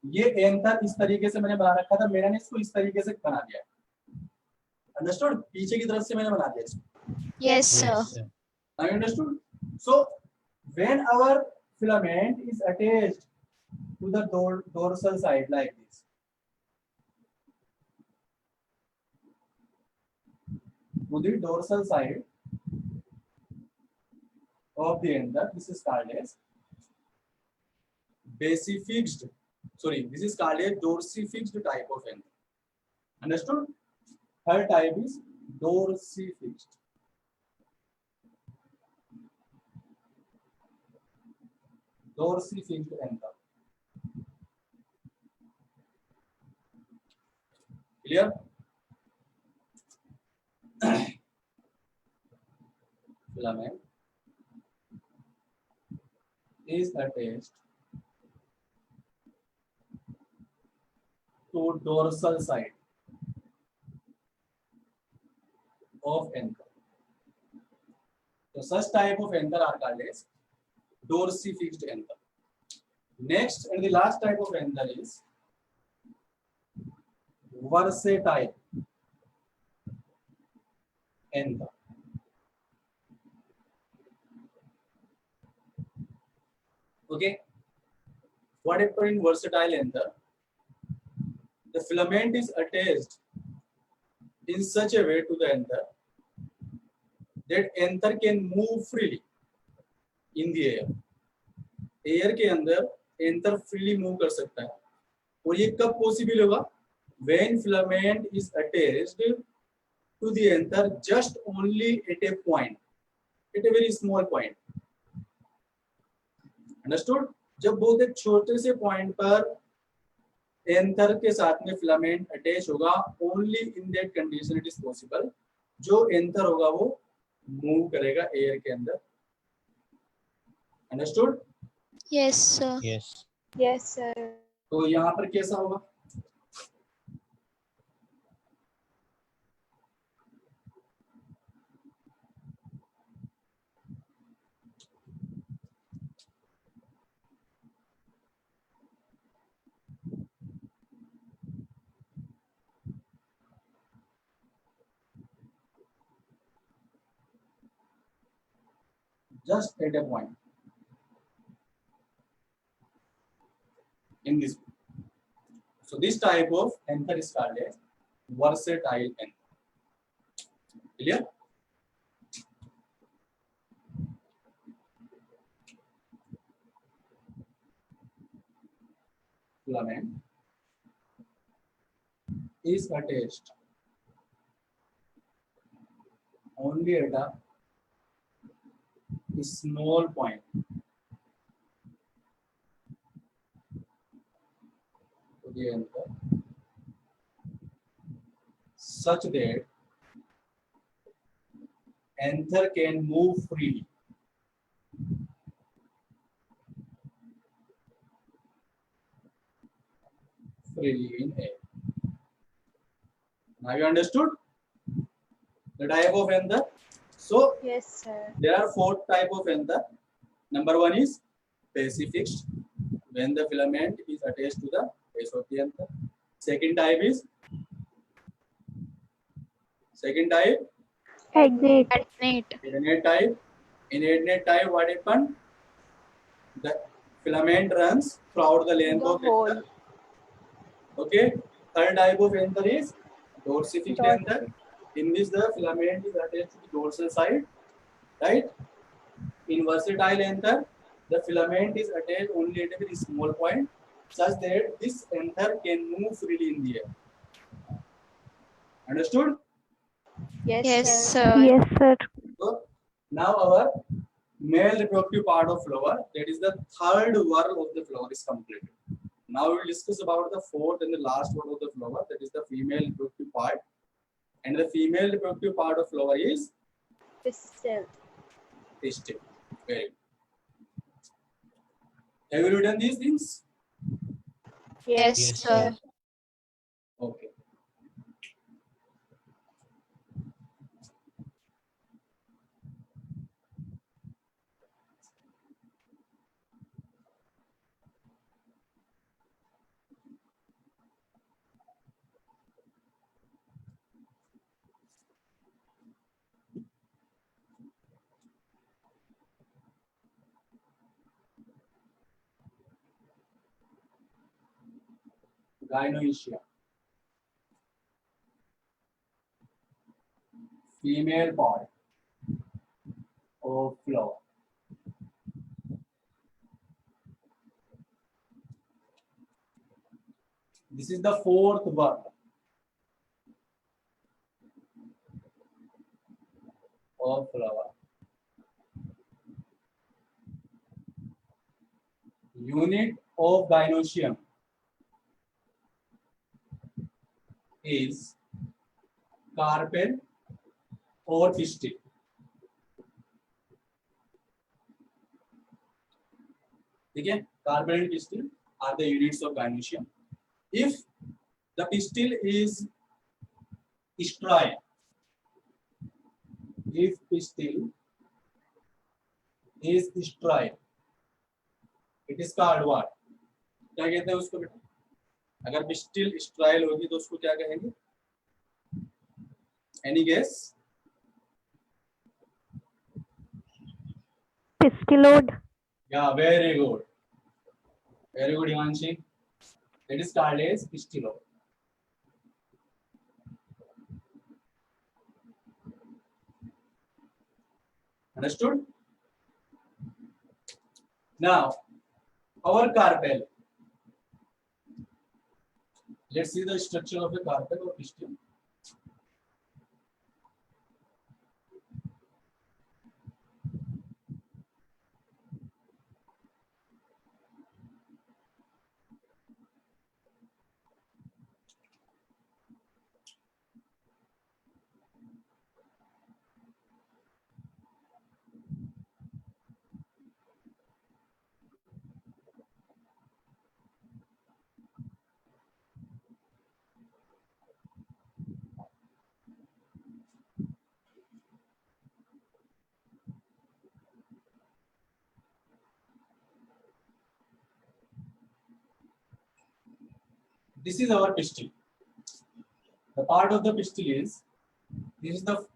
ये एंथर इस तरीके से मैंने बना रखा था, मैंने इसको इस तरीके से बना दिया। अंडरस्टूड? पीछे की तरफ से मैंने बना दिया इसको। Yes, sir. I understood. So when our filament is attached to the dorsal side like this, to the dorsal side of the anther, this is called as basifixed. Sorry, this is called a dorsifixed type of anther. Understood? Third type is dorsifixed. Dorsifixed anther. Clear? Filament is attached to dorsal side of anther. So such type of anther are called as dorsifixed anther. Next and the last type of anther is versatile anther. Okay, what happened in versatile anther? The filament is attached in such a way to the anther that anther can move freely in the air. Air के अंदर anther freely move कर सकता है, और ये कब possible होगा? When filament is attached to the anther just only at a point, at a very small point. Understood? जब बहुत एक छोटे से पॉइंट पर एंथर के साथ में फिलामेंट अटैच होगा, only in that condition it is possible, जो एंथर होगा वो मूव करेगा एयर के अंदर। Understood? Yes, sir. Yes. Yes, sir. तो यहाँ पर कैसा होगा? Just at a point in this. So this type of anther is called as versatile anther. Clear? Filament is attached only at a small point to the anther such that anther can move freely. Freely in air. Now you understood the type of anther? So Yes, sir. there are four type of anther. Number one is basifixed, when the filament is attached to the base of the anther. Second type is Adnate. adnate type. In adnate type, what happened? The filament runs throughout the length The of whole. anther. Okay. Third type of anther is dorsifixed anther. In this, the filament is attached to the dorsal side, right? In versatile anther, the filament is attached only at a very small point, such that this anther can move freely in the air. Understood? Yes, Yes, sir. sir. Yes, sir. So now our male reproductive part of flower, that is the third whorl of the flower, is completed. Now we will discuss about the fourth and the last whorl of the flower, that is the female reproductive part. And the female reproductive part of flower is Pistil. pistil. Very good. Have you written these things? Yes, Yes, sir. sir. Okay. gynoecia, female part of flower. This is the fourth one of flower. Unit of gynoecium is carpel or pistil. Okay, carpel and pistil are the units of gynoecium. If the pistil is sterile, if pistil is sterile, it is called what? क्या कहते हैं उसको बेटा? अगर pistil स्ट्राइल होगी तो उसको क्या कहेंगे? Any guess? Pistillode. Yeah, very good. Very good, Himanshi. It is called as pistillode. Understood? Now, our carpel. Let's see the structure of a carpel or pistil. This is our pistil. The part of the pistil is, this is the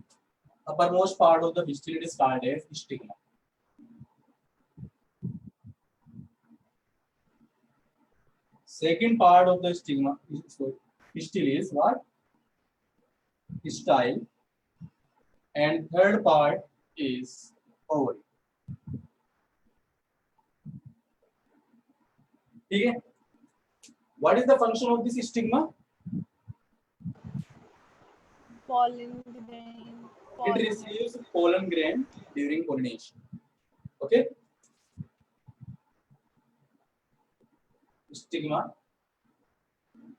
uppermost part of the pistil. It is called as stigma. Second part of the stigma pistil is what? Style. And third part is ovary. Okay. What is the function of this stigma? Pollen grain. It receives pollen grain during pollination. Okay. Stigma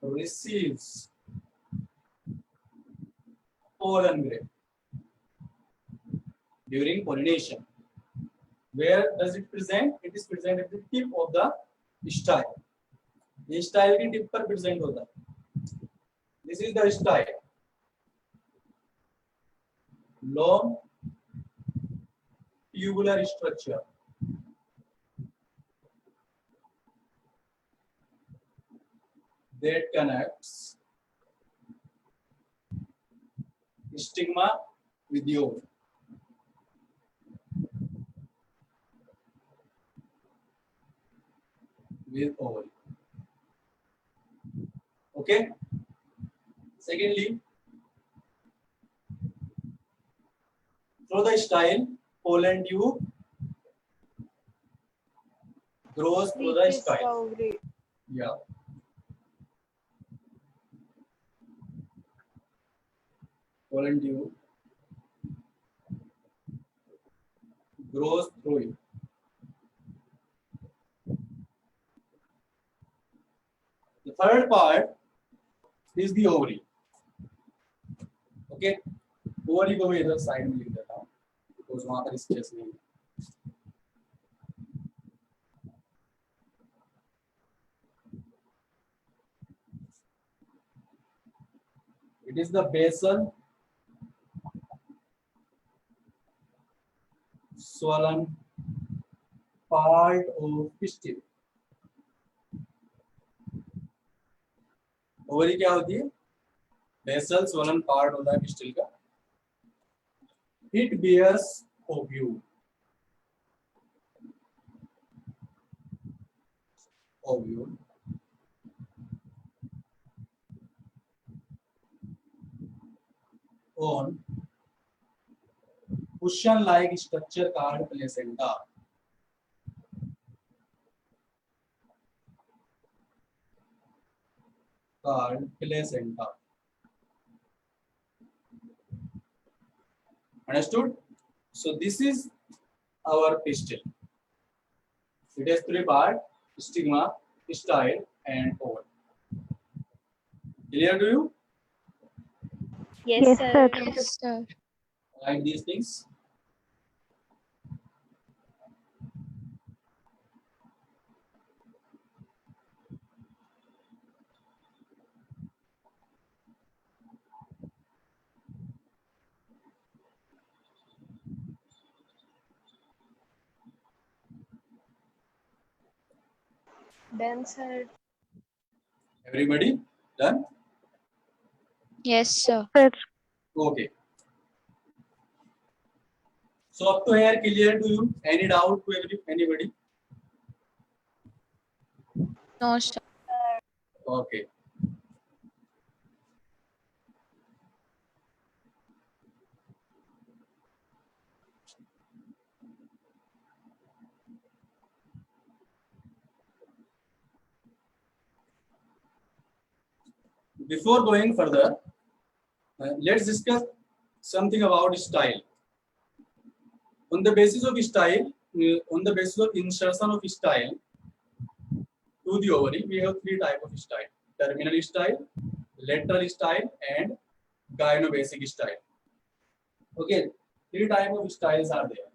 receives pollen grain during pollination. Where does it present? It is present at the tip of the style. ये style की tip पर present होता है. This is the style. Long tubular structure. That connects stigma with the ovary. With ovary. Okay. Secondly, through the style, pollen tube grows through the Reaches the style. ovary. Yeah. Pollen tube grows through it. The third part is the ovary. Okay, ovary को मैं इधर side में लिख देता हूँ, because वहाँ पर space नहीं है. It is the basal swollen part of pistil. Ovary क्या होती है? बेसल स्वोलन पार्ट होता है पिस्टिल का. It bears ovule. Ovule on cushion-like structure called placenta. Called placenta. Understood? So this is our pistil. It has three parts: stigma, style, and ovary. Clear to you? Yes, sir. Yes, sir. Write these things. Done, sir. Everybody done? Yes, sir. Okay. So up to here clear to you? Any doubt to anybody? No, sir. Okay. Before going further, let's discuss something about style. On the basis of style, on the basis of insertion of style to the ovary, we have three types of style: terminal style, lateral style, and gynobasic style. Okay, three types of styles are there.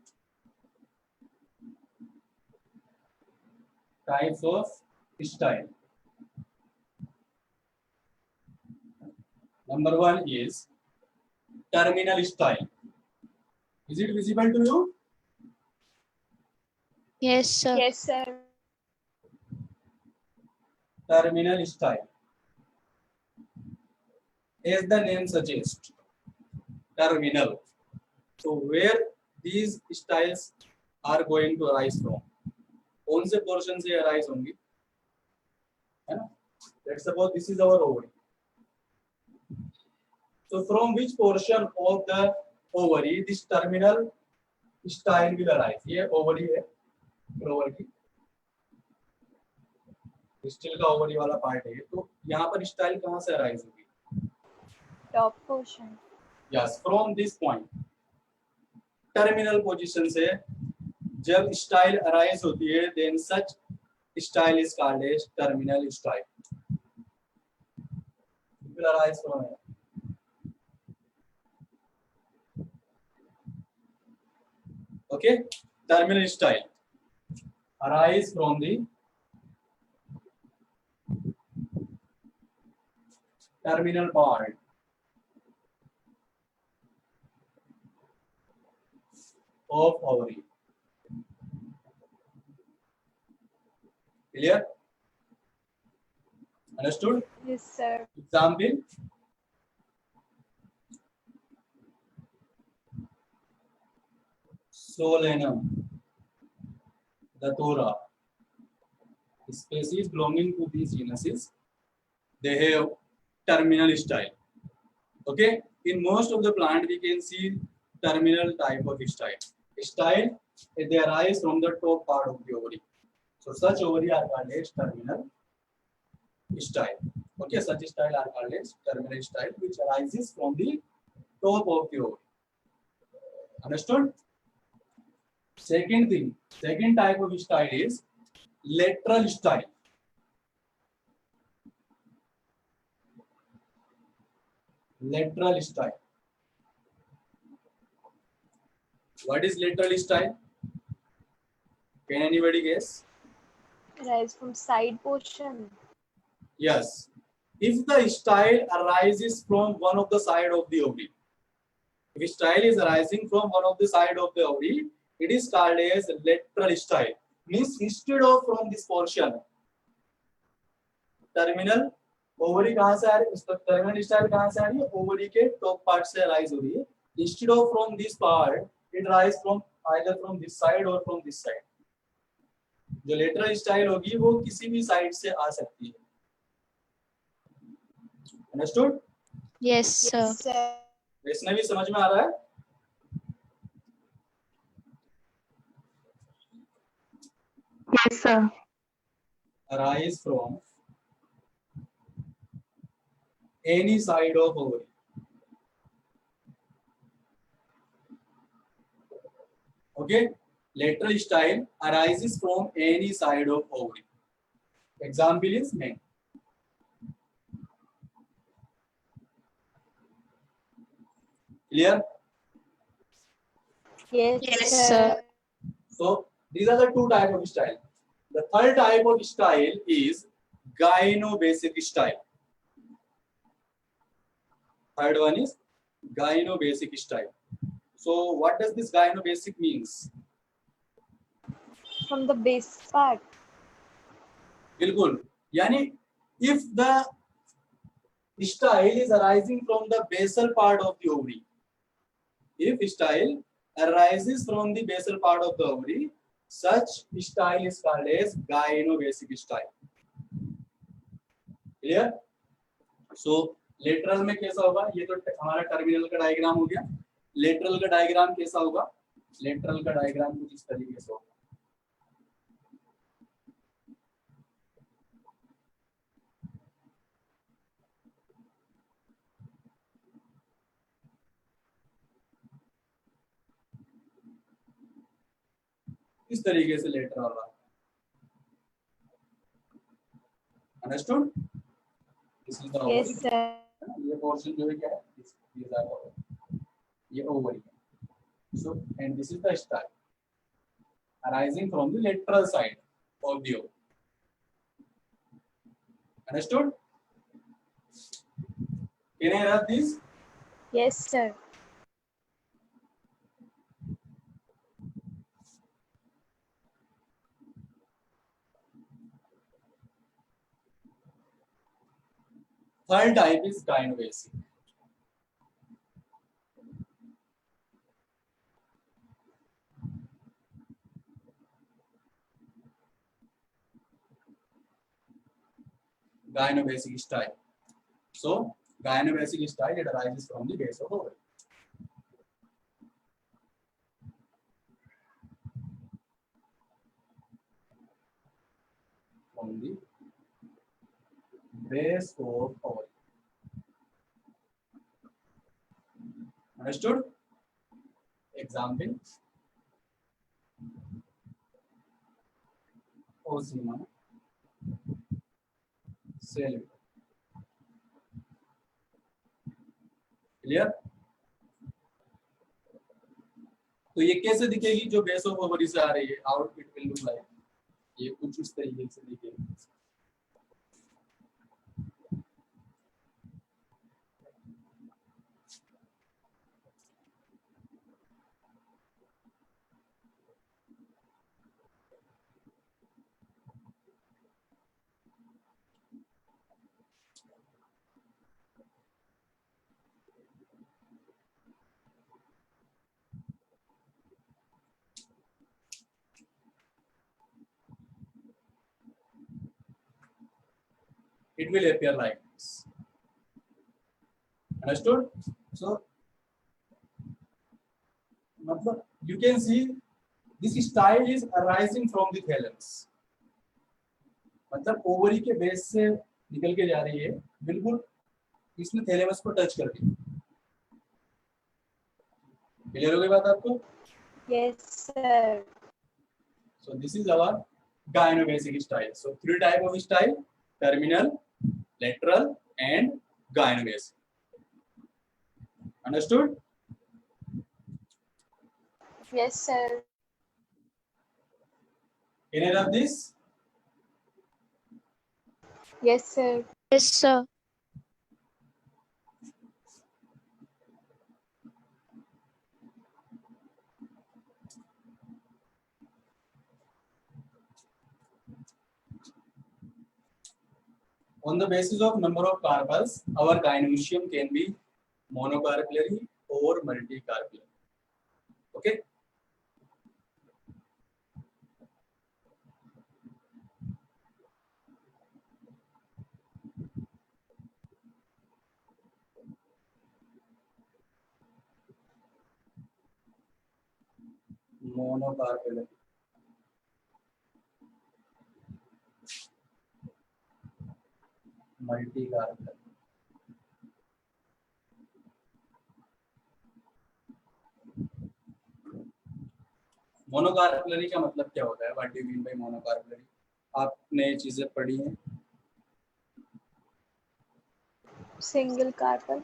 Types of style. Number one is terminal style. Is it visible to you? Yes, sir. Yes, sir. Terminal style. As the name suggests, terminal. So where these styles are going to arise from? कौन से portion से arise होंगी? है ना? Let's suppose this is our ovary. So from which portion of the ovary this terminal style will arise? ये ovary है, ovary की still का ओवरी वाला पार्ट है, तो यहाँ पर स्टाइल कहाँ से अराइज होगी? Top portion. Yes, from this point terminal position से जब स्टाइल अराइज होती है, then such style is called as terminal style. It will arise from here. Okay, terminal style arise from the terminal part of ovary. Clear? Understood? Yes, sir. Example: Solanum, Datura. Species belonging to these genuses, they have terminal style. Okay, in most of the plant we can see terminal type of style. Style, they arise from the top part of the ovary. So such ovary are called as terminal style. Okay, such style are called as terminal style, which arises from the top of the ovary. Understood? Second thing, second type of style is lateral style. Lateral style. What is lateral style? Can anybody guess? Rise from side portion. Yes. If the style arises from one of the side of the ovary, if style is arising from one of the side of the ovary, it is called as lateral style. Means instead of from this portion, terminal ovary कहाँ से आ रही है? Terminal style कहाँ से आ रही है? Ovary के top part से राइज हो रही है. Instead of from this part, it rise from either from this side और फ्रॉम दिस साइड. जो लेटरल स्टाइल होगी वो किसी भी साइड से आ सकती है. Understood? Yes, sir. Yes, sir. Vaishnavi समझ में आ रहा है? Yes, sir. Arise from any side of ovary. Okay, lateral style arises from any side of ovary. Example is men. Clear? Yes, Yes, sir. sir. So these are the two type of style. The third type of style is gynobasic style. Third one is gynobasic style. So what does this gynobasic means? From the base part. बिल्कुल, यानी if the style is arising from the basal part of the ovary, if style arises from the basal part of the ovary, such style is called as gynobasic style. Clear? So lateral में कैसा होगा? ये तो हमारा terminal का diagram हो गया. Lateral का डायग्राम कैसा होगा? लेटरल का डायग्राम कुछ इस तरीके से होगा. इस तरीके से लेटरल होगा. Understood? This is the ovary. Yes, sir. ये पोर्शन जो है क्या है? These are ovary. ये ovary. So and this is the style arising from the lateral side of the ovary. Understood? Can I write this? Yes, sir. Third type is gynobasic. Gynobasic style. So gynobasic style, it arises from the base of ovary. From the base of ovary. Understood? Example. Osima. Cell. Clear? तो ये कैसे दिखेगी जो base of ovary से आ रही है? Out it will look like ये कुछ इस तरीके से दिखेगी. It will appear like this. Understood? So, मतलब you can see this style is arising from the thalamus. मतलब ओवरी के बेस से निकल के जा रही है, बिल्कुल इसने थैलेमस को टच कर दिया. क्लियर हो गई बात आपको? Yes, sir. So this is our gynobasic style. So three type of style: terminal, lateral, and gynobasic. Understood? Yes, sir. Any of this? Yes, sir. Yes, sir. On the basis of number of carpels, our gynoecium can be monocarpellary or multicarpellary. Okay. Monocarpellary, multi carpellary. Monocarpellary का मतलब क्या होता है? What do you mean by monocarpellary? आपने ये चीजें पढ़ी हैं? Single carpel.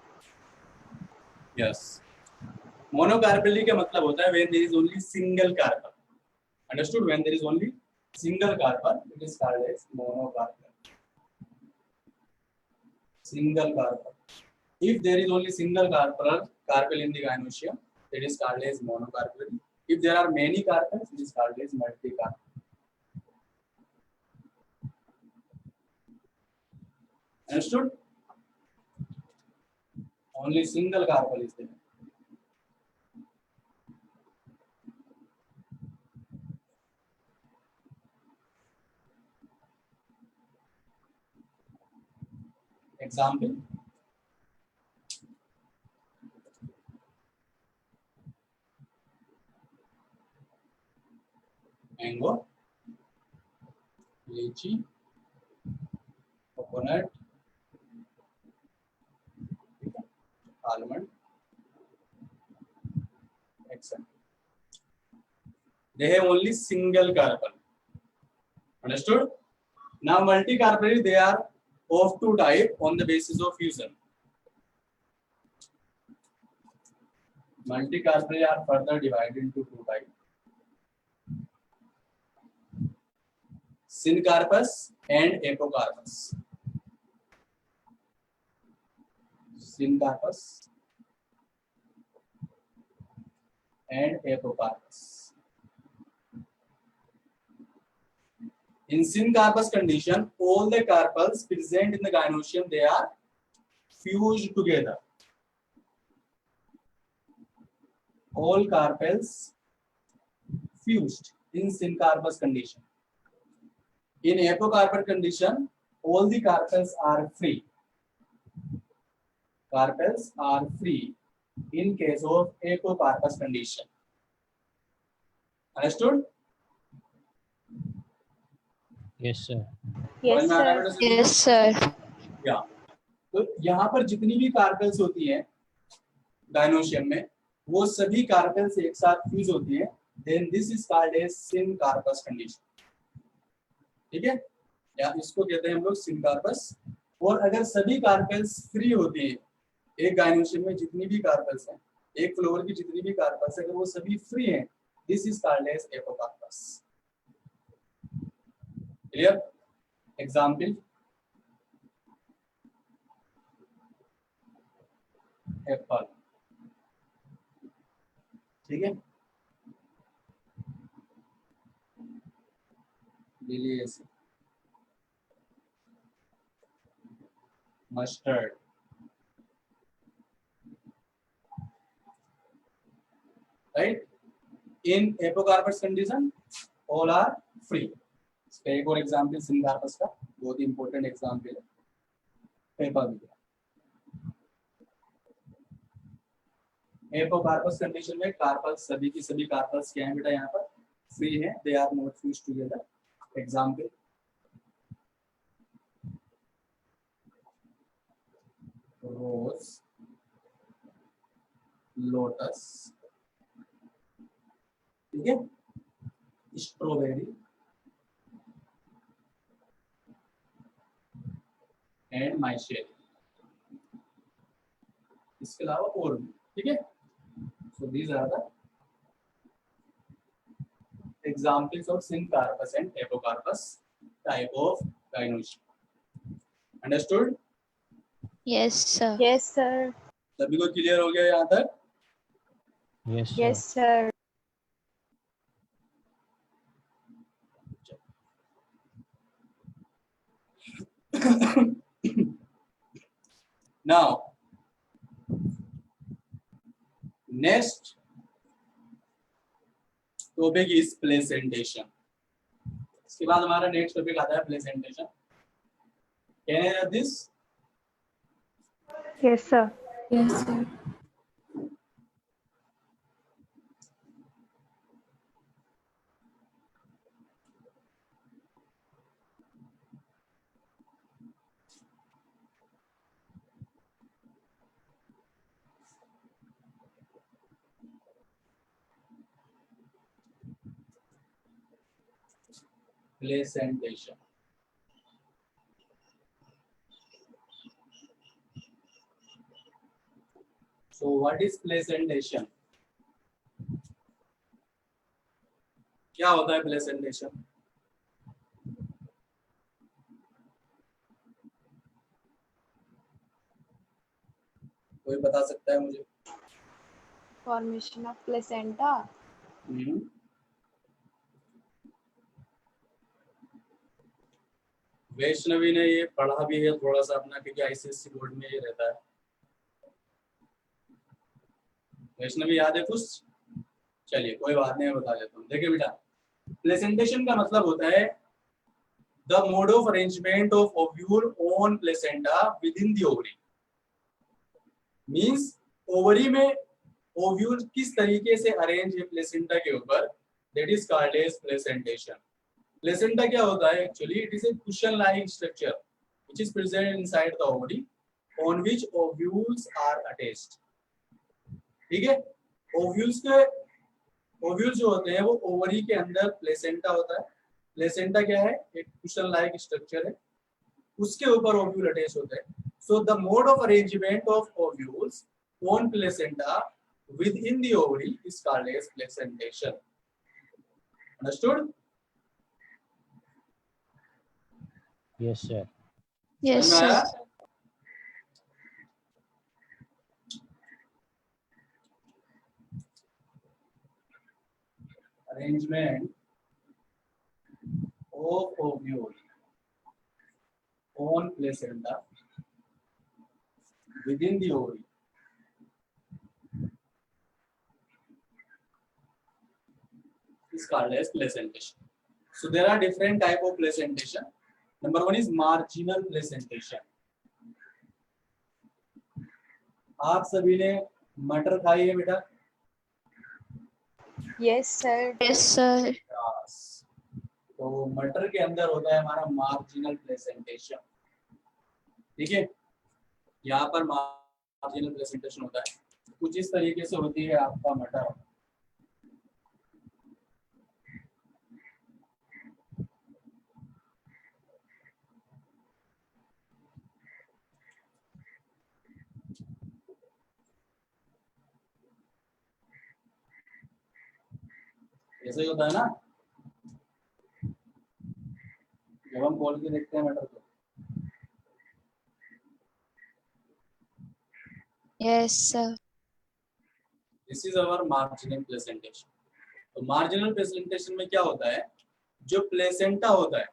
यस, मोनोकार्पेलरी का मतलब होता है when there is only single carpel. Understood? When there is only single carpel it is called as monocarpellary. Single carpel, if there is only single carpel in the gynoecium, it is called as monocarpellary. If there are many carpels, it is called as multicarpel. Understood? Only single carpel is there. Example: mango, lychee, coconut, almond, etc. They have only single carpel. Understood? Now multicarpellary, they are of two type on the basis of fusion. Multicarpellary are further divided into two types: syncarpus and apocarpus. Syncarpus and apocarpus. In syncarpus condition, all the carpels present in the gynoecium, they are fused together. All carpels fused in syncarpus condition. In apocarpal condition, all the carpels are free. Carpels are free in case of apocarpus condition. Understood? Yes, sir. Yes, समझ में आ रहा है sir. बेटा सभी को? Yes, sir. या तो यहाँ पर जितनी भी कार्पेल्स होती हैं गाइनोशियम में, वो सभी कार्पेल्स एक साथ फ्यूज होती हैं, then this is called as syncarpous condition. ठीक है, या इसको कहते हैं हम लोग सिनकार्पस। और अगर सभी कार्पेल्स फ्री होती है, एक गाइनोशियम में जितनी भी कार्पेल्स हैं, एक फ्लोर की जितनी भी कार्पेल्स है, अगर वो सभी फ्री हैं, this is called as apocarpous. Clear? Example: apple. ठीक है, lilies, mustard, right? In apocarpous condition all are free. इसका एक और एग्जाम्पल सिनकार्पस का, बहुत ही इंपॉर्टेंट एग्जाम्पल है, पेपर भी। एपोकार्पस कंडीशन में कार्पल्स, सभी की सभी कार्पल्स क्या है बेटा? यहाँ पर फ्री है, they are not fused together. Example: rose, lotus, ठीक है, स्ट्रॉबेरी एंड माइशेरी। इसके अलावा और भी, ठीक है। So these are the examples of syncarpus and apocarpus type of gynoecium. Understood? Yes, sir. Yes, sir. सभी को क्लियर हो गया यहाँ तक? Yes, sir. Yes, sir. Now, next topic is placentation. इसके बाद हमारा नेक्स्ट टॉपिक आता है placentation. Can I have this? Yes, sir. Yes, sir. Placentation. So what is placentation? क्या होता है प्लेसेंटेशन? कोई बता सकता है मुझे? Formation of placenta. वैष्णवी ने ये पढ़ा भी है थोड़ा सा अपना, क्योंकि आईसीएससी बोर्ड में ये रहता है। वैष्णवी याद है कुछ? चलिए कोई बात नहीं, मैं बता देता हूँ। देखिए बेटा, प्लेसेंटेशन का मतलब होता है the mode of arrangement of ovule on placenta within the ovary. Means ovary में ओव्यूल किस तरीके से अरेंज है प्लेसेंटा के ऊपर, that is called as placentation. Placenta क्या होता है actually? It is a cushion like structure which is present inside the ovary on which ovules are attached. ठीक है, ओव्यूल्स जो होते हैं वो ओवरी के अंदर प्लेसेंटा होता है। प्लेसेंटा क्या है? एक कुशन लाइक स्ट्रक्चर है, उसके ऊपर ओव्यूल अटैच होते हैं। So the mode of arrangement of ovules on placenta within the ovary is called as placentation. Understood? Yes, sir. Yes, समझ में आया? sir. Arrangement of ovule on placenta within the ovary is called as placentation. So there are different type of placentation. Number one is marginal placentation. आप सभी ने मटर खाई है बेटा? Yes, sir. Yes, sir. Yes. तो मटर के अंदर होता है हमारा मार्जिनल प्लेसेंटेशन। ठीक है, यहाँ पर मार्जिनल प्लेसेंटेशन होता है, कुछ इस तरीके से होती है आपका मटर। ऐसे ही होता है ना, जब हम खोल के देखते हैं मटर को। Yes, sir. This is our marginal placentation. तो मार्जिनल प्लेसेंटेशन में क्या होता है? जो प्लेसेंटा होता है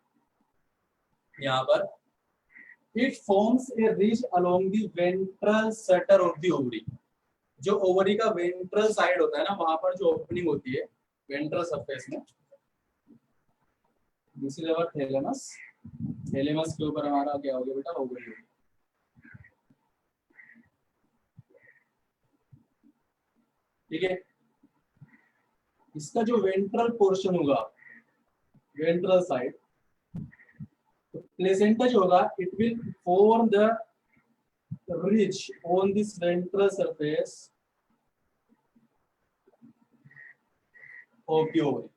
यहाँ पर, it forms a ridge along the ventral shutter of the ovary. जो ओवरी का वेंट्रल साइड होता है ना, वहां पर जो ओपनिंग होती है वेंट्रल सरफेस में, this is our thalamus. Thalamus के ऊपर हमारा क्या हो गया बेटा? ओवरी होगी। ठीक है, इसका जो वेंट्रल पोर्शन होगा, वेंट्रल साइड, तो प्लेसेंटा जो होगा, it will form the ridge on this ventral surface of the ovary.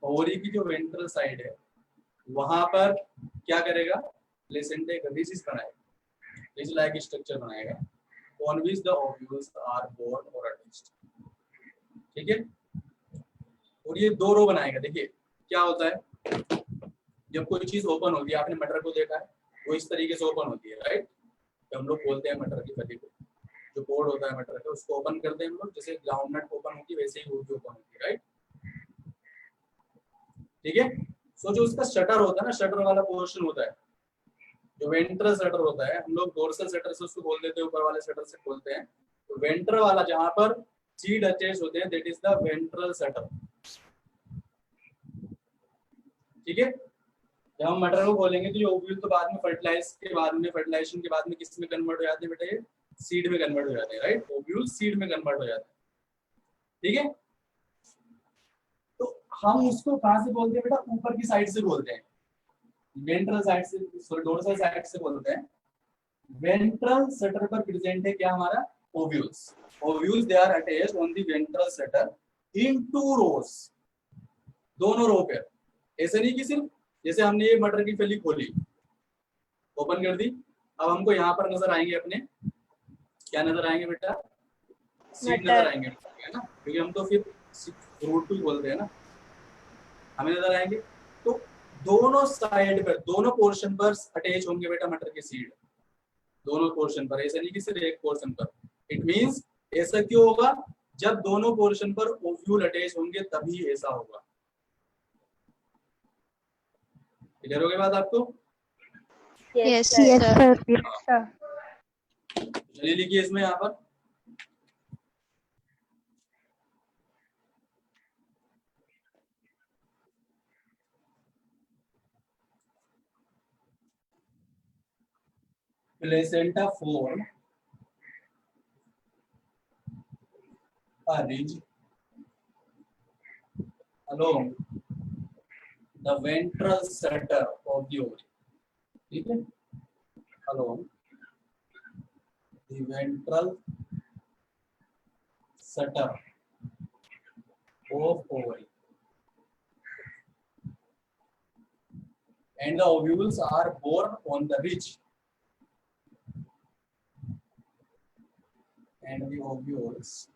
Ovary की जो वेंट्रल साइड है वहां पर क्या करेगा? प्लेसेंटा एक रिज बनाएगा, रिज लाइक स्ट्रक्चर बनाएगा on which the ovules are borne और अटैच्ड। ठीक है, और ये दो रो बनाएगा। देखिए क्या होता है, जब कोई चीज ओपन होती है, आपने मटर को देखा है, वो इस तरीके से ओपन होती है, राइट? तो हम लोग खोलते हैं मटर की फली को, जो बोर्ड होता है मटर का, उसको ओपन करते हैं हम लोग, जैसे ग्राउंडनट ओपन होती है वैसे ही वो भी ओपन होती है, राइट? ठीक है, सो जो उसका शटर होता है ना, शटर वाला पोर्शन होता है, जो वेंट्रल शटर होता है, हम लोग डोर्सल शटर से उसको खोल देते हैं, ऊपर वाले शटर से खोलते हैं। तो वेंट्रल वाला जहां पर सीड अटैच होते हैं, that is the ventral shutter. ठीक है, जब हम मटर को खोलेंगे तो ये ओव्यूल तो बाद में फर्टिलाइजेशन के बाद में किस में कन्वर्ट हो जाते हैं बेटा? ये सीड में कन्वर्ट हो जाते हैं, राइट? ओव्यूल सीड में कन्वर्ट हो जाते हैं। ठीक है, तो हम उसको कहां से बोलते हैं बेटा? ऊपर की साइड से बोलते हैं, वेंट्रल साइड से, डोर्सल साइड से बोलते हैं। वेंट्रल शटर पर प्रेजेंट है क्या हमारा? Ovules. Ovules they are attached on the ventral suture in two rows, दोनों रो पे। ऐसे नहीं कि सिर्फ जैसे हमने ये मटर की फली खोली, ओपन कर दी, अब हमको यहाँ पर नजर आएंगे अपने, क्या नजर आएंगे बेटा? सीड मटर। नजर आएंगे, है ना, क्योंकि हम तो फिर फ्रूट को बोलते हैं ना, हमें नजर आएंगे। तो दोनों साइड पर, दोनों पोर्शन पर अटैच होंगे बेटा मटर के सीड, दोनों पोर्शन पर, ऐसा नहीं कि सिर्फ एक पोर्शन पर। इट मींस ऐसा क्यों होगा? जब दोनों पोर्शन पर ओव्यूल अटैच होंगे तभी ऐसा होगा। क्लियर हो गई बात आपको? Yes, sir. Yes, sir. sir. Yes, sir. चलिए लिखिए इसमें यहाँ पर, placenta form a ridge along the ventral sutter of the ovary. ठीक है, along the ventral sutter of ovary, and the ovules are born on the ridge, and the ovules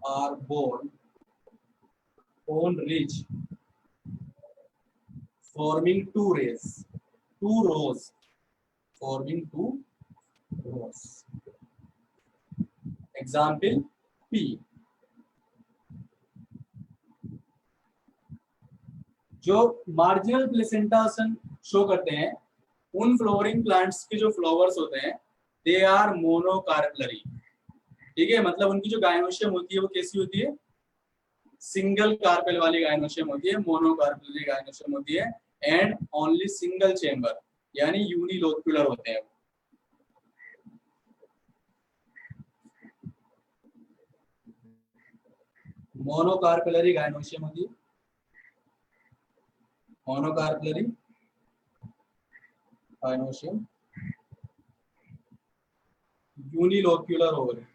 are born on ridge, forming two rows, forming two rows. Example P. जो marginal प्लेसेंटासन show करते हैं, उन flowering plants के जो flowers होते हैं, they are monocarpellary. ठीक है, मतलब उनकी जो गायनोशियम होती है वो कैसी होती है? सिंगल कार्पेल वाली गायनोशियम होती है, मोनोकार्पलरी गायनोशियम होती है, एंड ओनली सिंगल चेंबर, यानी यूनिलोक्युलर होते हैं। मोनोकार्पलरी गायनोशियम होती है, मोनोकार्पलरी गायनोशियम, यूनिलोक्युलर ओवरी।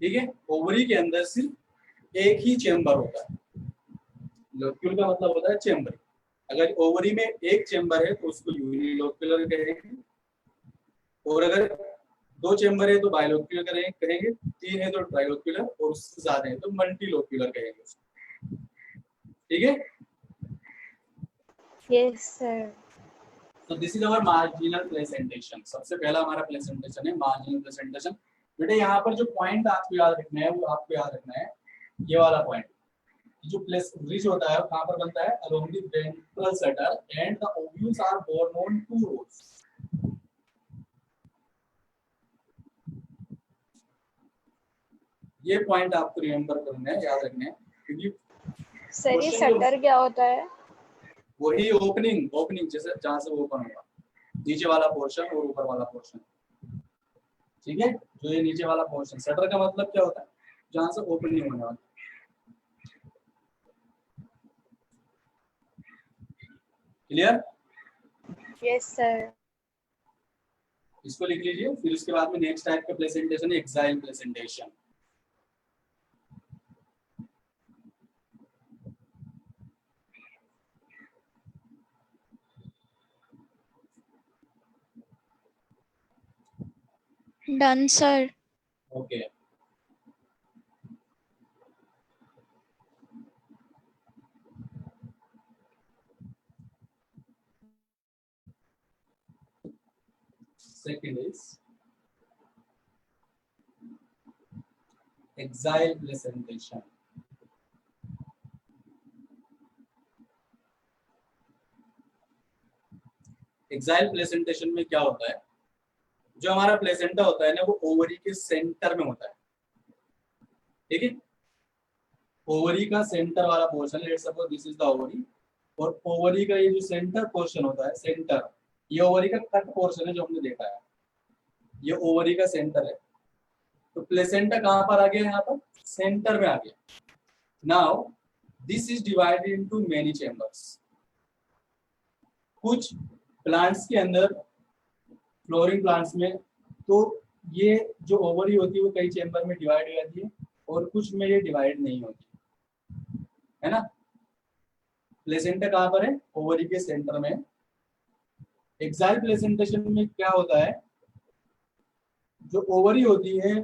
ठीक है, ओवरी के अंदर सिर्फ एक ही चेंबर होता है। लोक्यूल का मतलब होता है चेंबर। अगर ओवरी में एक चेंबर है तो उसको यूनिलोक्युलर कहेंगे, और अगर दो चेंबर है तो बाइलोक्युलर कहेंगे, तीन है तो ट्राइलोक्युलर, और उससे ज्यादा है तो मल्टीलोक्युलर कहेंगे उसको। ठीक है, Yes, sir. तो this is our marginal placentation. सबसे पहला हमारा प्लेसेंटेशन है मार्जिनल प्लेसेंटेशन। बेटे यहाँ पर जो पॉइंट आपको याद रखना है, वो आपको याद रखना है ये वाला पॉइंट। जो प्लेस रिज होता है कहाँ पर बनता है? Along the ventral suture, and the ovules are borne on two rows. ये पॉइंट आपको रिमेंबर करना है, याद रखना है, क्योंकि सर ये शटर क्या होता है? वही ओपनिंग जैसे जहां से वो ओपन होगा, नीचे वाला पोर्शन और ऊपर वाला पोर्शन। ठीक है, जो ये नीचे वाला पोर्शन, शटर का मतलब क्या होता है? जहां से ओपनिंग होने वाला। क्लियर? Yes sir. इसको लिख लीजिए। फिर उसके बाद में नेक्स्ट टाइप का प्रेजेंटेशन है axile presentation. Done, sir. Okay, second is exile presentation। Axile placentation में क्या होता है? जो हमारा प्लेसेंटा होता है ना, वो ओवरी के सेंटर में होता है। ठीक है, ओवरी का सेंटर वाला portion, let's suppose this is the ovary, और ओवरी का ये जो सेंटर पोर्शन होता है, सेंटर, ये ओवरी का कट पोर्शन है जो हमने देखा है, ये ओवरी का सेंटर है। तो प्लेसेंटा कहां पर आ गया? यहाँ पर सेंटर में आ गया। Now this is divided into many chambers. कुछ प्लांट्स के अंदर, फ्लोरिंग प्लांट्स में, तो ये जो ओवरी होती है वो कई चेंबर में डिवाइड हो जाती है, और कुछ में ये डिवाइड नहीं होती, है ना। प्लेसेंटा कहाँ पर है? ओवरी के सेंटर में। एक्साइल प्लेसेंटेशन में क्या होता है, जो ओवरी होती है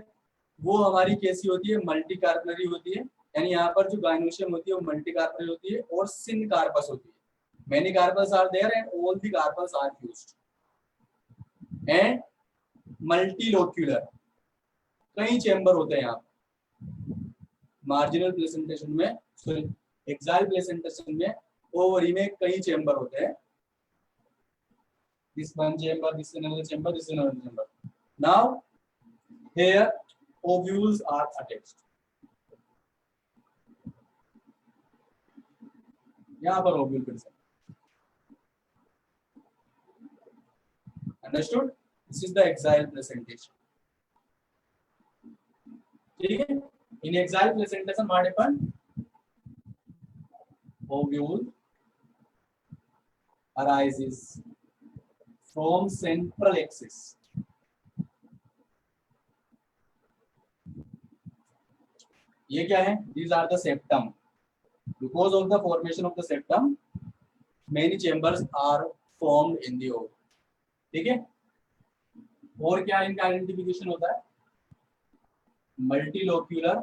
वो हमारी कैसी होती है? मल्टी कार्पनरी होती है, यानी यहाँ पर जो गाइनोशियम होती है वो मल्टी कार्पनरी होती है और सिन कार्पस होती है। Many carpels are there and all the carpels are fused and multilocular, कई चेंबर होते हैं यहाँ। मार्जिनल प्लेसेंटेशन में, सॉरी एक्साइल प्लेसेंटेशन में ओवरी में कई चेंबर होते हैं। This one chamber, this another chamber, this another chamber. Now here ovules are attached. यहाँ पर ओव्यूल फिर से। Understood? This is the axial presentation. ठीक है? In axial presentation, what happened? Ovule arises from central axis. ये क्या है? These are the septum. Because of the formation of the septum, many chambers are formed in the ovule. ठीक है? और क्या इनका आइडेंटिफिकेशन होता है? मल्टीलोक्यूलर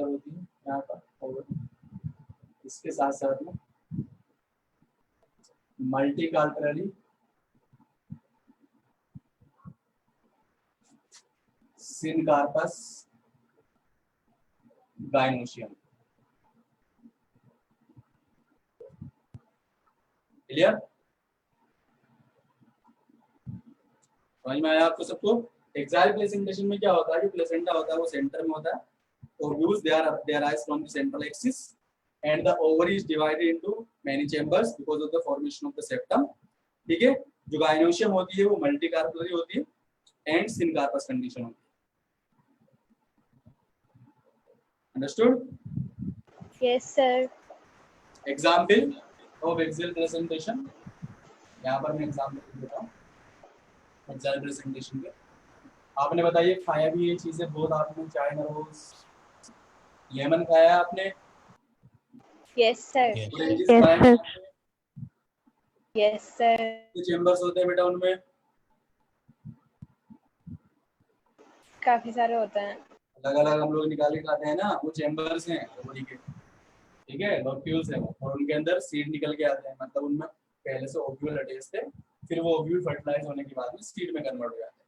होती है यहाँ पर, और इसके साथ साथ में मल्टी कार्पनरी, सिन कार्पस, गाइनोशियम। क्लियर? समझ में आया आपको सबको? एक्साइल प्लेसेंटेशन में क्या होता है? जो प्लेसेंटा होता है वो सेंटर में होता है, ovules they arise from the central axis and the ovary is divided into many chambers because of the formation of the septum. ठीक है? जो गाइनोशियम होती है वो मल्टी कार्पनरी होती है एंड सिन कार्पस कंडीशन होती है। Understood? Yes, sir. Example of axial presentation. यहाँ पर मैं एग्जाम्पल देता हूँ एक्साइल प्रेजेंटेशन के। आपने बताइए खाया भी ये चीजें बहुत, आपने चाइना रोज, लेमन खाया आपने? Yes, sir. ऑरेंजेस Yes, खाए? sir. Yes, sir. कितने चेंबर्स होते हैं बेटा उनमें? काफी सारे होते हैं। अलग अलग हम लोग निकाल के खाते हैं ना, वो चेंबर्स हैं ओवरी के। ठीक है? लोक्यूल्स हैं वो, और उनके अंदर सीड निकल के आते हैं, मतलब उनमें पहले से ओव्यूल अटैच थे, फिर वो ओव्यूल फर्टिलाइज होने के बाद में सीड में कन्वर्ट हो जाते हैं।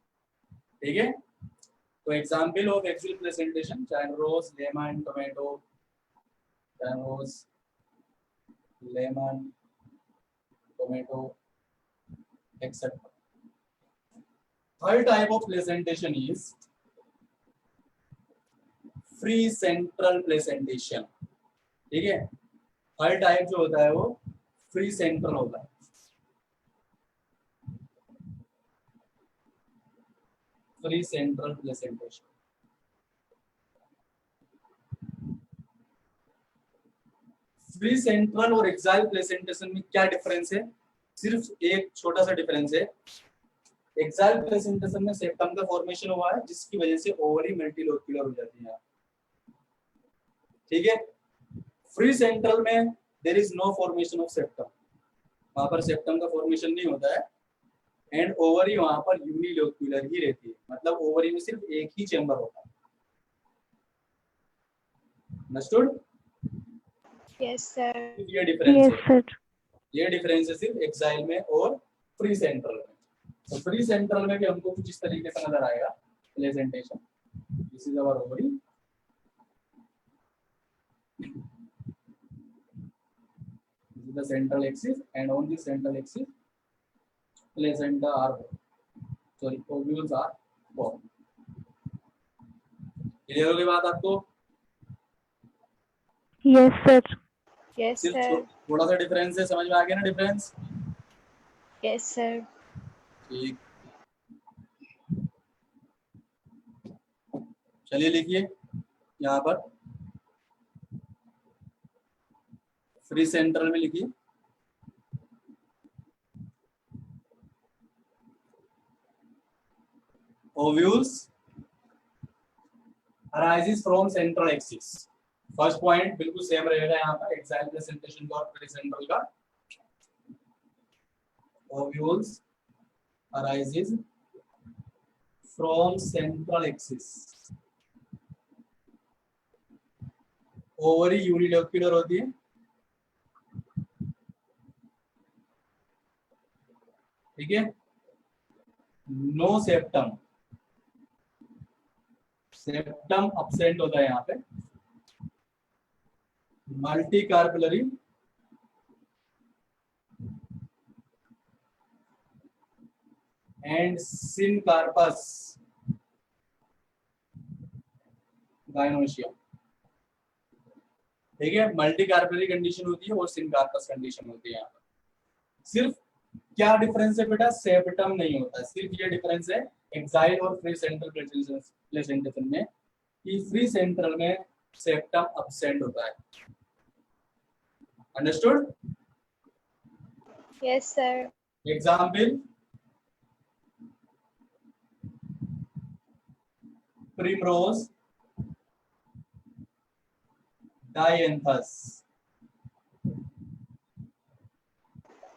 ठीक है? तो example of axial presentation, China rose, lemon, tomato, China rose, lemon, tomato, etcetera. Third type of presentation is free central presentation. ठीक है? थर्ड टाइप जो होता है वो फ्री सेंट्रल होता है। Free central presentation. Free central और एक्साइल प्रेजेंटेशन में क्या डिफरेंस है? सिर्फ एक छोटा सा डिफरेंस है। एक्साइल प्रेजेंटेशन में सेप्टम का फॉर्मेशन हुआ है जिसकी वजह से ओवरी मल्टीलोक्यूलर हो जाती है। ठीक है? फ्री सेंट्रल में there is no formation of septum, वहां पर सेप्टम का फॉर्मेशन नहीं होता है एंड ओवरी वहां पर यूनिलोक्यूलर ही रहती है, मतलब ओवरी में सिर्फ एक ही चेंबर होता है। अंडरस्टूड? Yes, sir. ये डिफरेंस Yes, है, sir. ये डिफरेंस है सिर्फ एक्साइल में और फ्री सेंट्रल में। तो फ्री सेंट्रल में भी हमको कुछ इस तरीके से नजर आएगा presentation. This is our ovary, this is the central axis and on this central axis placenta are, sorry, ovules are formed. Clear हो गई बात आपको? Yes, sir. Yes, सिर्फ sir. थोड़ा सा डिफरेंस है, समझ में आ गया ना डिफरेंस? Yes, sir. ठीक, चलिए लिखिए यहाँ पर फ्री सेंट्रल में लिखिए ovules arises from central axis. First point बिल्कुल सेम रहेगा यहाँ पर एक्साइल प्लेसेंटेशन का और प्रीसेंट्रल का. Ovules arises from central axis. Ovary unilocular होती है. ठीक है. नो सेप्टम, सेप्टम absent होता है यहाँ पे. Multi carpellary and syncarpous gynoecia. ठीक है. मल्टी कार्पलरी कंडीशन होती है और सिनकार्पस कंडीशन होती है. यहाँ पर सिर्फ क्या डिफरेंस है बेटा, सेप्टम नहीं होता. सिर्फ ये डिफरेंस है एक्साइल और फ्री सेंट्रल प्लेसेंटेशन में कि फ्री सेंट्रल में सेप्टम absent होता है. Understood? Yes, sir. Example primrose, dianthus.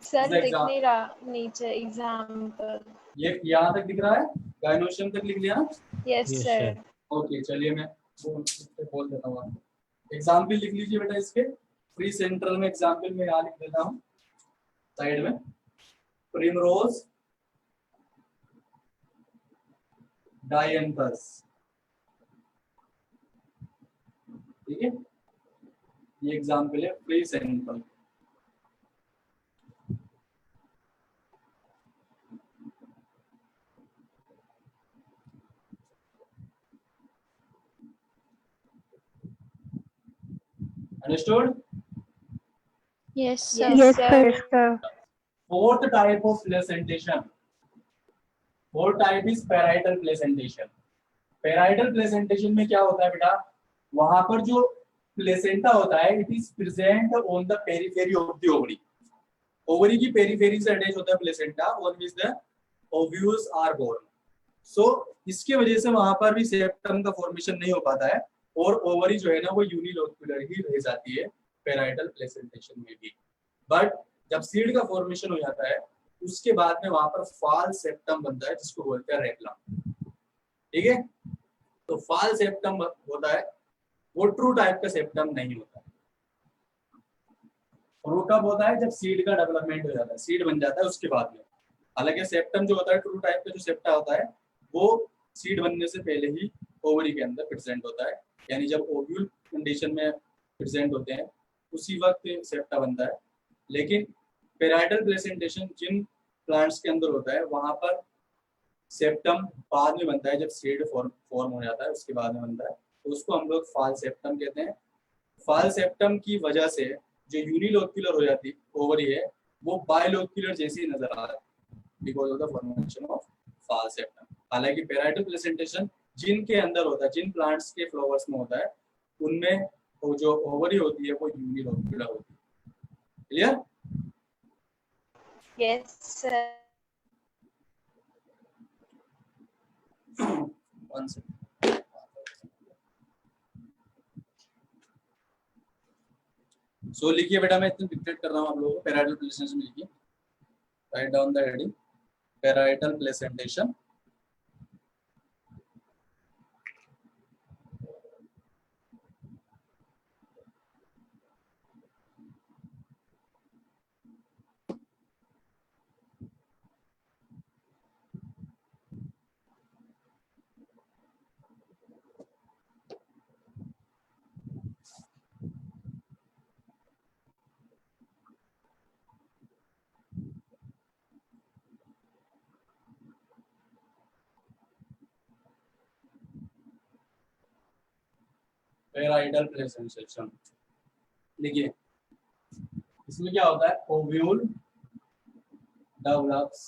Sir This दिख exam- नहीं रहा नीचे एग्जाम्पल. ये यहाँ तक दिख रहा है. गायनोशियम तक लिख लिया ना. Yes Yes, sir. sir. Okay चलिए मैं बोल देता हूँ आपको. एग्जाम्पल लिख लीजिए बेटा इसके. फ्री सेंट्रल में एग्जाम्पल में यहाँ लिख देता हूँ साइड में. Primrose, dianthus. ठीक है. ये एग्जाम्पल है free central. Understood? Yes, sir. Yes, Yes, sir. sir. Fourth type of placentation. Fourth type is parietal placentation. Parietal placentation में क्या होता है बेटा, वहां पर जो प्लेसेंटा होता है it is present on the periphery of the ovary. Ovary की पेरिफेरी से अटैच होता है placenta on which the ovules are borne. So इसके वजह से वहां पर भी सेप्टम का फॉर्मेशन नहीं हो पाता है और ओवरी जो है ना वो यूनिलोक्यूलर ही रह जाती है पैराइटल प्लेसेंटेशन में भी. बट जब सीड का फॉर्मेशन हो जाता है उसके बाद में वहां पर फाल सेप्टम बनता है जिसको बोलते हैं रेक्लम. ठीक है. तो फाल सेप्टम होता है वो ट्रू टाइप का सेप्टम नहीं होता. और वो कब होता है, जब सीड का डेवलपमेंट हो जाता है, सीड बन जाता है उसके बाद में. हालांकि सेप्टम जो होता है ट्रू टाइप का जो सेप्टा होता है वो सीड बनने से पहले ही ओवरी के अंदर प्रेजेंट होता है. यानी जब ओव्यूल कंडीशन में प्रेजेंट होते हैं उसी वक्त सेप्टा बनता है. लेकिन पैराइटल प्लेसेंटेशन जिन प्लांट्स के अंदर होता है वहां पर सेप्टम बाद में बनता है, जब सीड फॉर्म हो जाता है उसके बाद में बनता है. तो उसको हम लोग फाल सेप्टम कहते हैं. फाल सेप्टम की वजह से जो यूनिलोक्यूलर हो जाती ओवरी है वो बायलोक्यूलर जैसी नजर आ रहा है because of the formation of fall septum. हालांकि पैराइटल प्लेसेंटेशन जिनके अंदर होता है, जिन प्लांट्स के फ्लावर्स में होता है, उनमें वो जो ओवरी होती है वो यूनिलोक्यूलर होती है. Clear? Yes, sir. One second. सो लिखिए बेटा, मैं इतना डिक्टेट कर रहा हूँ आप लोगों को. पैराइटल प्लेसेंटेशन लिखिए. Write down the heading parietal placentation. Parietal placentation लिखिए. इसमें क्या होता है, ovule develops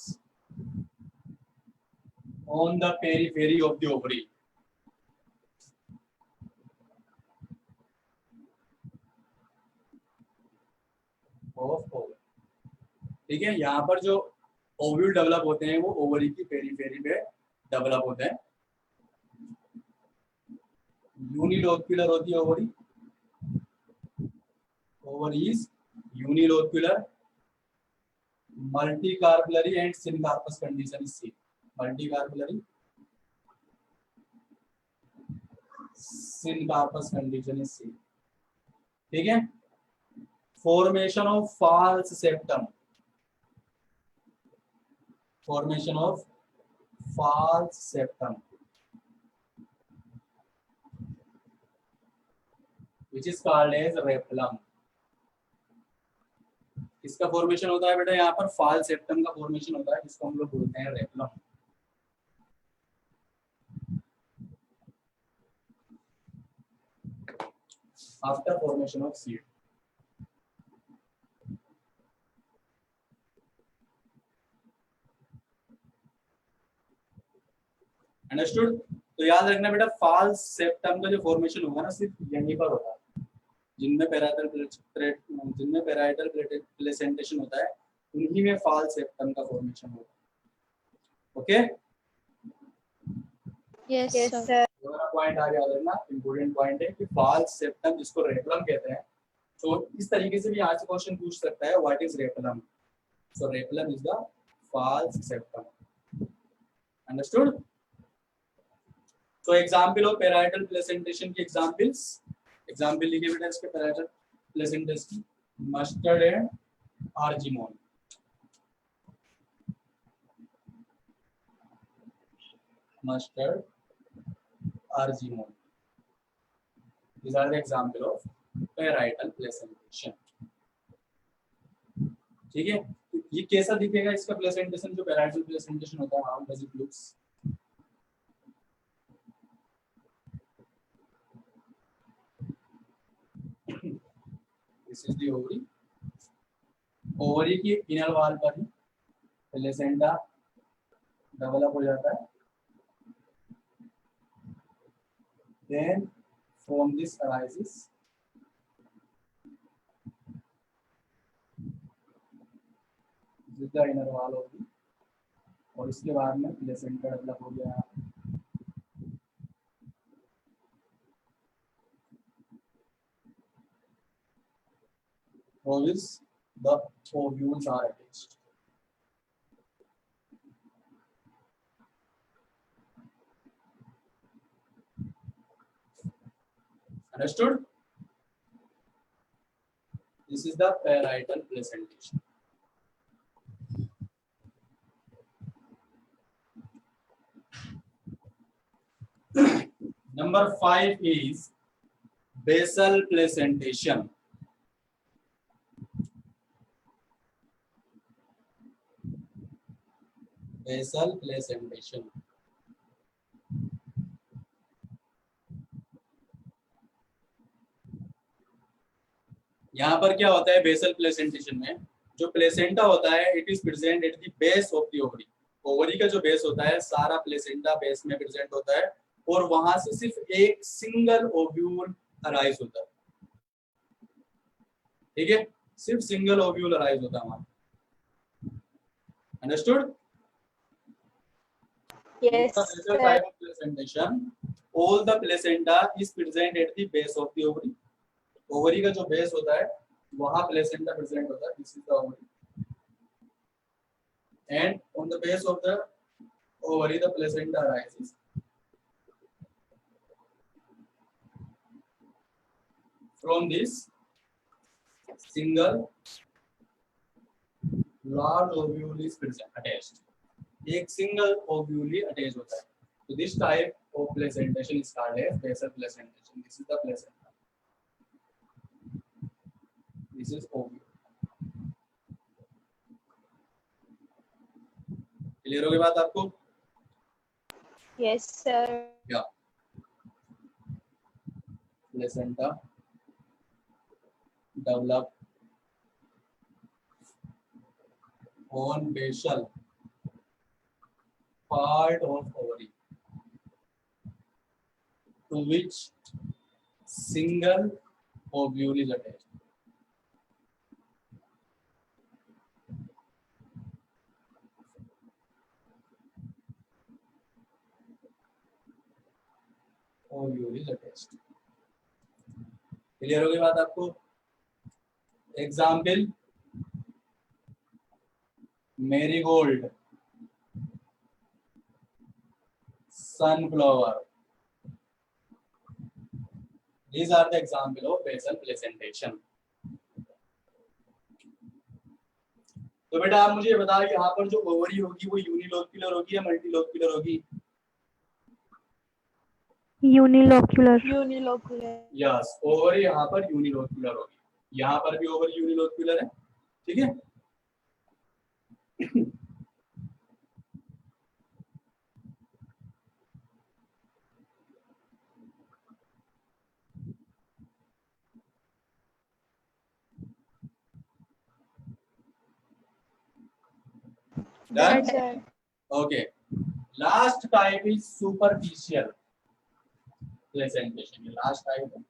on the periphery of the ovary. ठीक है. यहाँ पर जो ओव्यूल डेवलप होते हैं वो ओवरी की पेरिफेरी पे डेवलप होते हैं. यूनिलोक्यूलर होती है ovary, ovary is unilocular, multicarpellary and syncarpous condition is C, multicarpellary syncarpous condition is C, ठीक है। Formation of false septum, formation of false septum which is called as replum. किसका फॉर्मेशन होता है बेटा यहाँ पर, फॉल्स सेप्टम का फॉर्मेशन होता है, जिसको हम लोग बोलते हैं replum. After formation of seed. Understood. तो याद रखना बेटा, फॉल्स सेप्टम का जो फॉर्मेशन होगा ना सिर्फ यहीं पर होता है, जिनमें पैराइटल प्लेसेंटेशन होता है उन्हीं में फॉल्स सेप्टम का फॉर्मेशन होगा। Okay, Yes, Yes, sir. sir. दूसरा पॉइंट आ गया देखना, इंपॉर्टेंट पॉइंट है कि फॉल्स सेप्टम जिसको रेपलम कहते हैं। तो इस तरीके से भी आज क्वेश्चन पूछ सकता है, what is replum. So replum is the false septum. Understood. So example of parietal placentation की examples, example लिखिए बेटा इसके parietal placentation, mustard and argemone। mustard, argemone, these are the example of parietal placentation। ठीक है, ये कैसा दिखेगा इसका प्लेसेंटेशन, जो parietal placentation होता है, how does it looks। This is the ovary, ovary की इनर वॉल पर ही प्लेसेंटा डेवलप हो जाता है। Then from this arises the inner wall होगी, और इसके बाद में प्लेसेंटा डेवलप हो गया। Ovules, the ovules are attached। Understood? This is the parietal placentation। Number 5 is basal placentation। basal placentation, यहाँ पर क्या होता है बेसल प्लेसेंटेशन में, जो प्लेसेंटा होता है it is present at the base of the ovary. Ovary का जो बेस होता है सारा प्लेसेंटा बेस में प्रेजेंट होता है, और वहां से सिर्फ एक सिंगल ओव्यूल अराइज होता है। ठीक है, सिर्फ सिंगल ओव्यूल अराइज होता है वहां। Understood. Yes, Basal sir. type of placentation, all the placenta is present at the base of the ovary। Ovary का जो बेस होता है वहां प्लेसेंटा प्रेजेंट होता है, this is the ovary, and on the base of the ovary the placenta arises. From this single large ovule is present attached, एक single ovule attach होता है। तो this type of placentation is called as basal placentation. This is the placenta, this is ovule। Clear हो गई बात आपको? Yes, sir. या placenta develop on basal part of ovary to which single ovule is attached। ovule is attached। Clear हो गई बात आपको? Example, marigold, sunflower, these are the example of basal placentation. तो बेटा आप मुझे बताओ यहाँ पर जो ओवरी होगी वो यूनिलोक्यूलर होगी या मल्टीलोक्यूलर होगी? यूनिलोक्यूलर। Unilocular. यस, ओवरी यहाँ पर यूनिलोक्यूलर होगी, यहाँ पर भी ओवरी यूनिलोक्यूलर है, ठीक है। Done? Yes, sir. Okay. Last type is superficial placentation. ये last type है.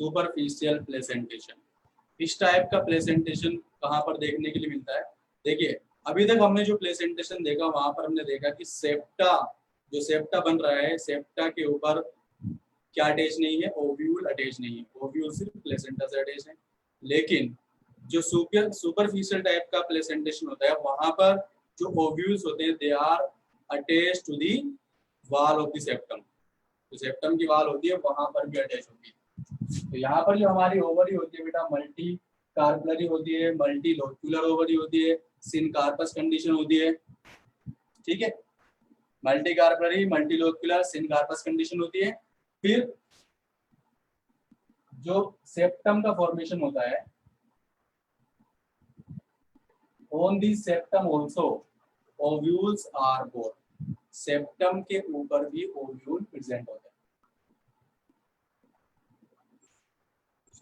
सुपरफिशियल प्लेसेंटेशन, इस टाइप का प्लेसेंटेशन कहाँ पर देखने के लिए मिलता है? देखिए अभी तक हमने जो प्लेसेंटेशन देखा वहां पर हमने देखा कि सेप्टा, जो सेप्टा बन रहा है, सेप्टा के ऊपर क्या अटैच नहीं है? ओव्यूल अटैच नहीं है, ओव्यूल सिर्फ प्लेसेंटा से अटैच है। लेकिन जो सुपरफिशियल टाइप का प्लेसेंटेशन होता है वहां पर जो ओव्यूल्स होते हैं they are attach to the wall of the septum, जो सेप्टम की वॉल होती है वहां पर भी अटैच होती है। तो यहाँ पर जो हमारी ओवरी होती है बेटा मल्टी कार्पलरी होती है, मल्टी लोक्यूलर ओवरी होती है, सिनकार्पस कंडीशन होती है, ठीक है। Multi carpellary, multi locular, syncarpous condition होती है। फिर जो सेप्टम का फॉर्मेशन होता है, on the septum also ovules are borne, septum के ऊपर भी ओव्यूल प्रेजेंट होता है।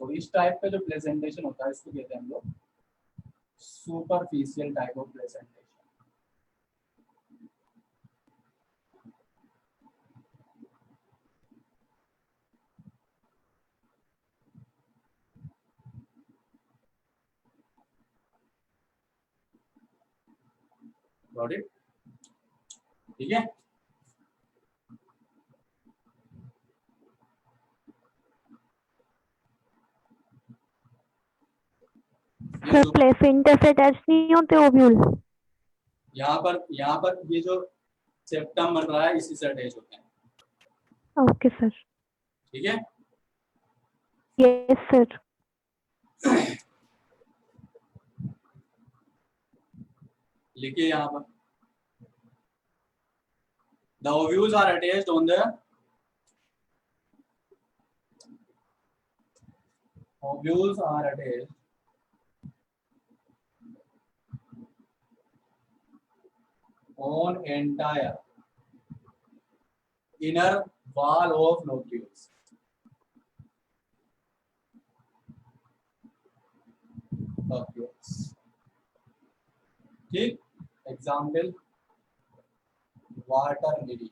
तो इस टाइप का जो प्रेजेंटेशन होता है इसको कहते हैं हम लोग superficial type of presentation. Got it? ठीक है। सर प्लेसेंटा से अटैच नहीं होते ओव्यूल? यहाँ पर ये जो सेप्टम बन रहा है इसी से अटैच होते हैं। Okay sir. ठीक है। Yes sir. लिखिए यहाँ पर the ovules are attached on the ovules are attached on entire inner wall of locules. ठीक, example water lily,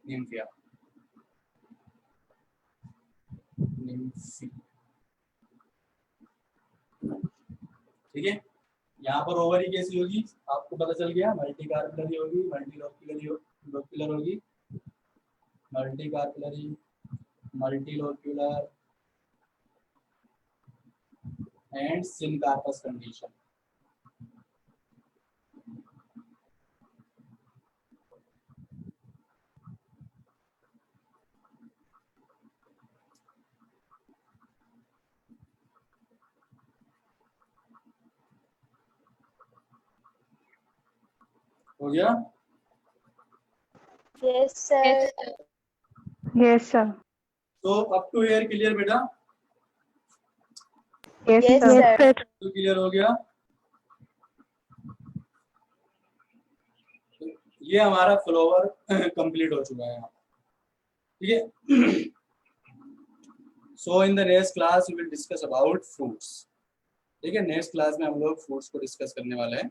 Nymphaea, Nymphae, ठीक है। यहाँ पर ओवरी कैसी होगी आपको पता चल गया, मल्टी कार्पलरी होगी, मल्टी लोक्यूलर होगी, multi carpellary, multi locular and syncarpous condition. हो गया? Yes, sir. Yes sir. तो अप टू हियर क्लियर बेटा? Yes Yes, sir. sir. तो क्लियर हो गया? तो ये हमारा फ्लावर कंप्लीट हो चुका है यहाँ, ठीक है। So in the next class we will discuss about fruits. ठीक है, नेक्स्ट क्लास में हम लोग फूड्स को डिस्कस करने वाले हैं।